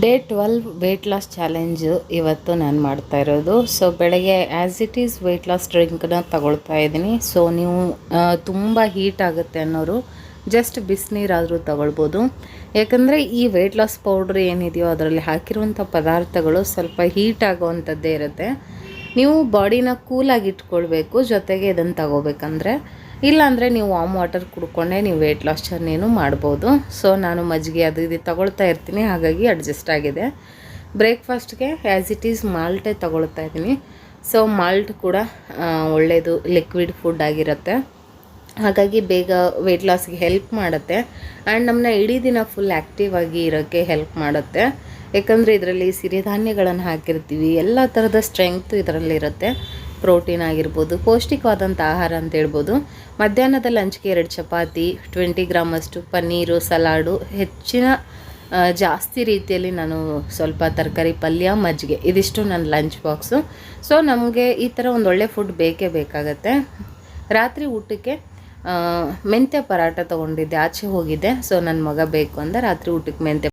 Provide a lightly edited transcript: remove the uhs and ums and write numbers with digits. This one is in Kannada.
ಡೇ 12 ವೆಯ್ಟ್ ಲಾಸ್ ಚಾಲೆಂಜು ಇವತ್ತು ನಾನು ಮಾಡ್ತಾ ಇರೋದು. ಸೊ ಬೆಳಗ್ಗೆ as it is weight loss ಡ್ರಿಂಕನ್ನ ತಗೊಳ್ತಾ ಇದ್ದೀನಿ. ಸೊ ನೀವು ತುಂಬ ಹೀಟ್ ಆಗುತ್ತೆ ಅನ್ನೋರು ಜಸ್ಟ್ ಬಿಸಿನೀರಾದರೂ ತಗೊಳ್ಬೋದು. ಯಾಕಂದರೆ ಈ ವೆಯ್ಟ್ ಲಾಸ್ ಪೌಡ್ರ್ ಏನಿದೆಯೋ ಅದರಲ್ಲಿ ಹಾಕಿರುವಂಥ ಪದಾರ್ಥಗಳು ಸ್ವಲ್ಪ ಹೀಟ್ ಆಗುವಂಥದ್ದೇ ಇರುತ್ತೆ. ನೀವು ಬಾಡಿನ ಕೂಲಾಗಿ ಇಟ್ಕೊಳ್ಬೇಕು, ಜೊತೆಗೆ ಇದನ್ನು ತಗೋಬೇಕಂದ್ರೆ. ಇಲ್ಲಾಂದರೆ ನೀವು ವಾಮ್ ವಾಟರ್ ಕುಡ್ಕೊಂಡೇ ನೀವು ವೆಯ್ಟ್ ಲಾಸ್ ಜರ್ನಿನೂ ಮಾಡ್ಬೋದು. ಸೊ ನಾನು ಮಜ್ಜಿಗೆ ಅದು ಇದು ತಗೊಳ್ತಾ ಇರ್ತೀನಿ, ಹಾಗಾಗಿ ಅಡ್ಜಸ್ಟ್ ಆಗಿದೆ. ಬ್ರೇಕ್ಫಾಸ್ಟ್ಗೆ ಆ್ಯಸ್ ಇಟ್ ಈಸ್ ಮಾಲ್ಟೇ ತಗೊಳ್ತಾ ಇದ್ದೀನಿ. ಸೊ ಮಾಲ್ಟ್ ಕೂಡ ಒಳ್ಳೆಯದು, ಲಿಕ್ವಿಡ್ ಫುಡ್ ಆಗಿರುತ್ತೆ, ಹಾಗಾಗಿ ಬೇಗ ವೆಯ್ಟ್ ಲಾಸ್ಗೆ ಹೆಲ್ಪ್ ಮಾಡುತ್ತೆ. ಆ್ಯಂಡ್ ನಮ್ಮನ್ನ ಇಡೀ ದಿನ ಫುಲ್ ಆ್ಯಕ್ಟಿವ್ ಆಗಿ ಇರೋಕ್ಕೆ ಹೆಲ್ಪ್ ಮಾಡುತ್ತೆ. ಯಾಕಂದರೆ ಇದರಲ್ಲಿ ಸಿರಿಧಾನ್ಯಗಳನ್ನು ಹಾಕಿರ್ತೀವಿ, ಎಲ್ಲ ಥರದ ಸ್ಟ್ರೆಂಗ್ತು ಇದರಲ್ಲಿರುತ್ತೆ. ಪ್ರೋಟೀನ್ ಆಗಿರ್ಬೋದು, ಪೌಷ್ಟಿಕವಾದಂಥ ಆಹಾರ ಅಂತ ಹೇಳ್ಬೋದು. ಮಧ್ಯಾಹ್ನದ ಲಂಚ್ಗೆ 2 ಚಪಾತಿ, 20 ಗ್ರಾಮಷ್ಟು ಪನ್ನೀರು, ಸಲಾಡು, ಜಾಸ್ತಿ ರೀತಿಯಲ್ಲಿ ನಾನು ಸ್ವಲ್ಪ ತರಕಾರಿ, ಪಲ್ಯ, ಮಜ್ಜಿಗೆ, ಇದಿಷ್ಟು ನನ್ನ ಲಂಚ್ ಬಾಕ್ಸು. ಸೊ ನಮಗೆ ಈ ಥರ ಒಂದು ಒಳ್ಳೆ ಫುಡ್ ಬೇಕೇ ಬೇಕಾಗತ್ತೆ. ರಾತ್ರಿ ಊಟಕ್ಕೆ ಮೆಂತ್ಯ ಪರಾಟ ತೊಗೊಂಡಿದ್ದೆ, ಆಚೆ ಹೋಗಿದ್ದೆ. ಸೊ ನನ್ನ ಮಗ ಬೇಕು ಅಂದ ರಾತ್ರಿ ಊಟಕ್ಕೆ ಮೆಂತ್ಯ